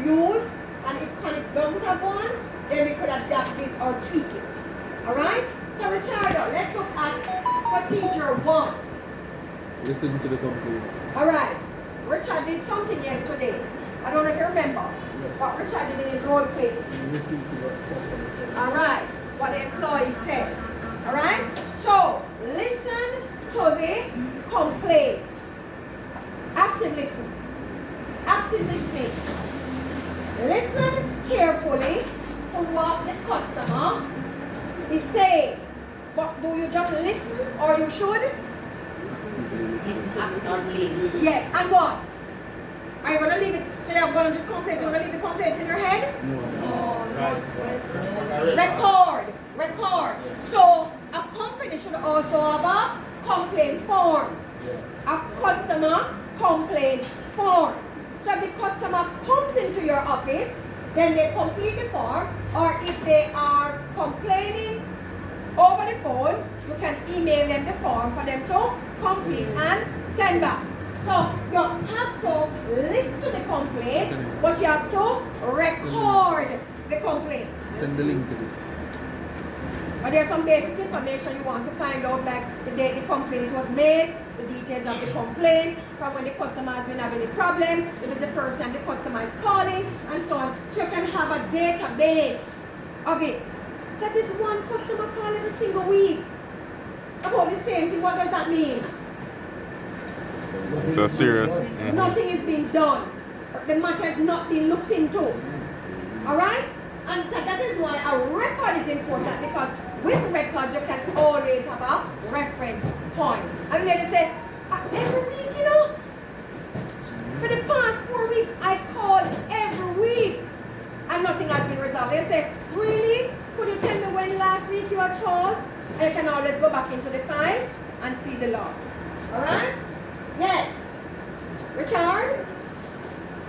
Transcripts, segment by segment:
use, and if Connex doesn't have one, then we could adapt this or tweak it. Alright? So Richardo, let's look at procedure 1. Listen to the complaint. Alright. Richard did something yesterday. I don't know if you remember. Yes. What Richard did in his role play. Alright. What the employee said. Alright? So, listen to the complaint. Active listening. Active listening. Listen carefully to what the customer is saying. But do you just listen or you should? Listen actively. Yes, and what? Are you going to leave it? So you have 100 complaints, you're going to leave the complaints in your head? Record. Record. So a company should also have a complaint form. A customer complaint form. So if the customer comes into your office, then they complete the form, or if they are complaining over the phone, you can email them the form for them to complete and send back. So you have to listen to the complaint, but you have to record the complaint. Send the link to this. But there's some basic information you want to find out, like the date the complaint was made, the details of the complaint, from when the customer has been having a problem, if it's the first time the customer is calling, and so on. So you can have a database of it. So this one customer call every single week about the same thing. What does that mean? So serious. Nothing is being done. The matter has not been looked into. Alright? And that is why a record is important, because with records you can always have a reference point. And they say, every week, you know, for the past 4 weeks I call every week and nothing has been resolved. They say, really? Could you tell me when last week you had called? And you can always go back into the file and see the log. Alright? Next. Richard?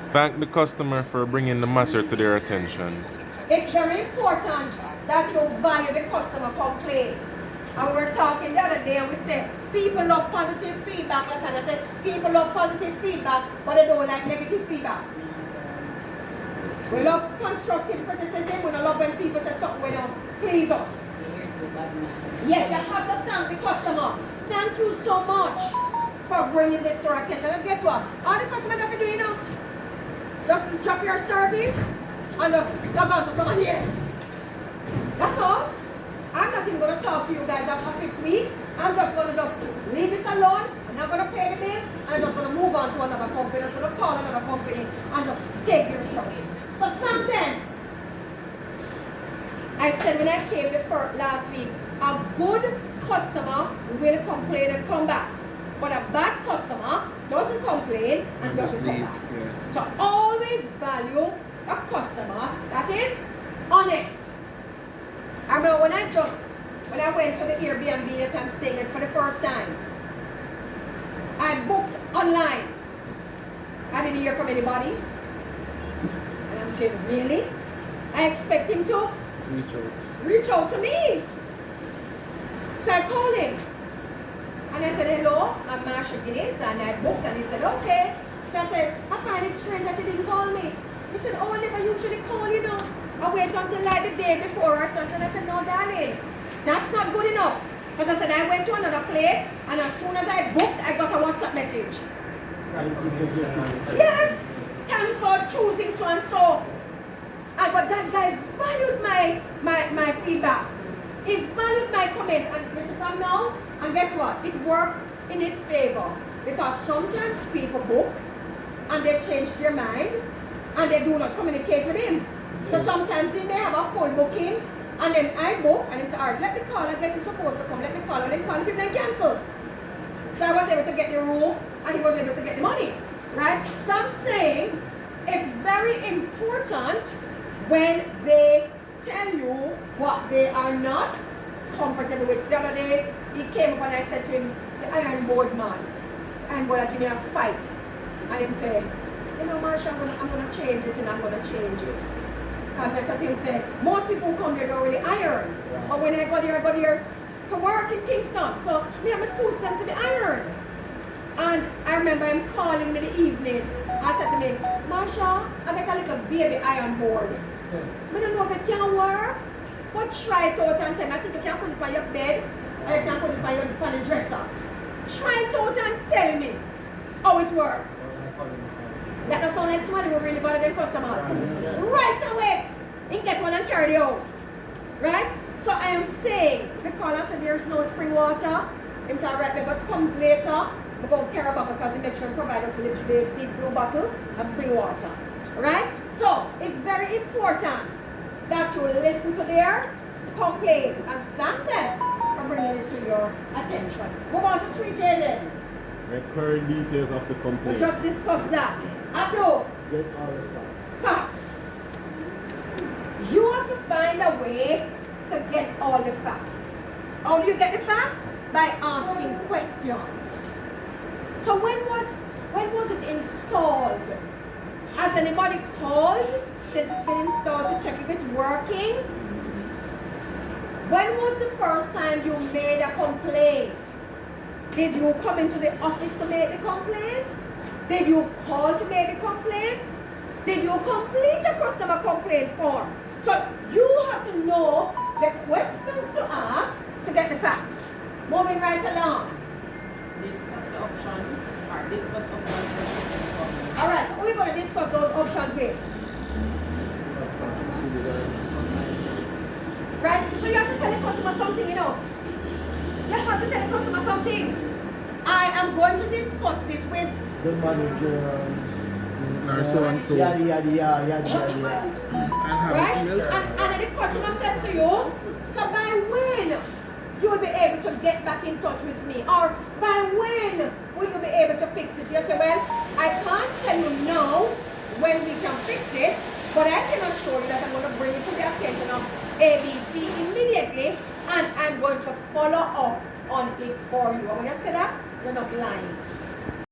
Thank the customer for bringing the matter to their attention. It's very important that you value the customer complaints. And we were talking the other day and we said, people love positive feedback. Latana said, people love positive feedback, but they don't like negative feedback. We love constructive criticism. We don't love when people say something we don't please us. Yes, you have to thank the customer. Thank you so much for bringing this to our attention. And guess what? All the customers have to do, you know, just drop your service and just log on to somebody else. That's all. I'm not even going to talk to you guys after 5th week. I'm just going to just leave this alone. I'm not going to pay the bill. And I'm just going to move on to another company. I'm just going to call another company and just take your service. So thank them. I said when I came last week, a good customer will complain and come back. But a bad customer doesn't complain and doesn't come back. Yeah. So always value a customer that is honest. I remember when I went to the Airbnb that I'm staying at for the first time, I booked online. I didn't hear from anybody. And I'm saying, really? I expect him to reach out to me. So I called him. And I said, hello, I'm Marsha Guinness, and I booked, and he said, okay. So I said, I find it strange that you didn't call me. He said, oh, I never usually call, you know. I wait until like the day before or something. And I said, no, darling, that's not good enough. Because I said, I went to another place, and as soon as I booked, I got a WhatsApp message. Yes, thanks for choosing so and so. But that guy valued my feedback. He valued my comments. And this is from now, and guess what? It worked in his favor. Because sometimes people book, and they change their mind, and they do not communicate with him. So sometimes he may have a full booking, and then I book, and he said, all right, let me call, I guess he's supposed to come, let me call, and then call, people then cancel. So I was able to get the room, and he was able to get the money, right? So I'm saying, it's very important when they tell you what they are not comfortable with. The other day, he came up and I said to him, the iron board man, iron board give me a fight. And he said, you know, Marsha, I'm gonna change it and I'm gonna change it. And I said to him, say, most people who come there don't really iron. But when I go there to work in Kingston. So me have my suits to be ironed. And I remember him calling me in the evening. I said to me, Marsha, I got a little baby iron board. I don't know if it can work, but try it out and tell me. I think you can put it on your bed, or you can put it on the dresser. Try it out and tell me how it works. That does sound like somebody who really value their customers. Right away, you get one and carry the house. Right? So I am saying, if you call and say there's no spring water, it's alright, but come later, we go carry a bottle because they make sure to provide us with a big blue bottle of spring water. Right? So it's very important that you listen to their complaints and thank them for bringing it to your attention. Move on to 3 then. Recurring details of the We complaint. just discussed that. Abdul, Get all the facts. facts. You have to find a way to get all the facts. How do you get the facts? By asking questions. So when was it installed? Has anybody called since it's been installed to check if it's working? When was the first time you made a complaint? Did you come into the office to make the complaint? Did you call to make the complaint? Did you complete a customer complaint form? So you have to know the questions to ask to get the facts. Moving right along. Discuss the options or discuss options for Alright, so we're going to discuss those options with. Right? So you have to tell the customer something, you know. You have to tell the customer something. I am going to discuss this with The manager. Or so and so. Yada yada yada yada yada. right? And then the customer says to you, so by when you will be able to get back in touch with me? Or by when will you be able to fix it? You say, well, I can't tell you now when we can fix it, but I can assure you that I'm going to bring it to the attention of ABC immediately, and I'm going to follow up on it for you. And when you say that, you're not lying.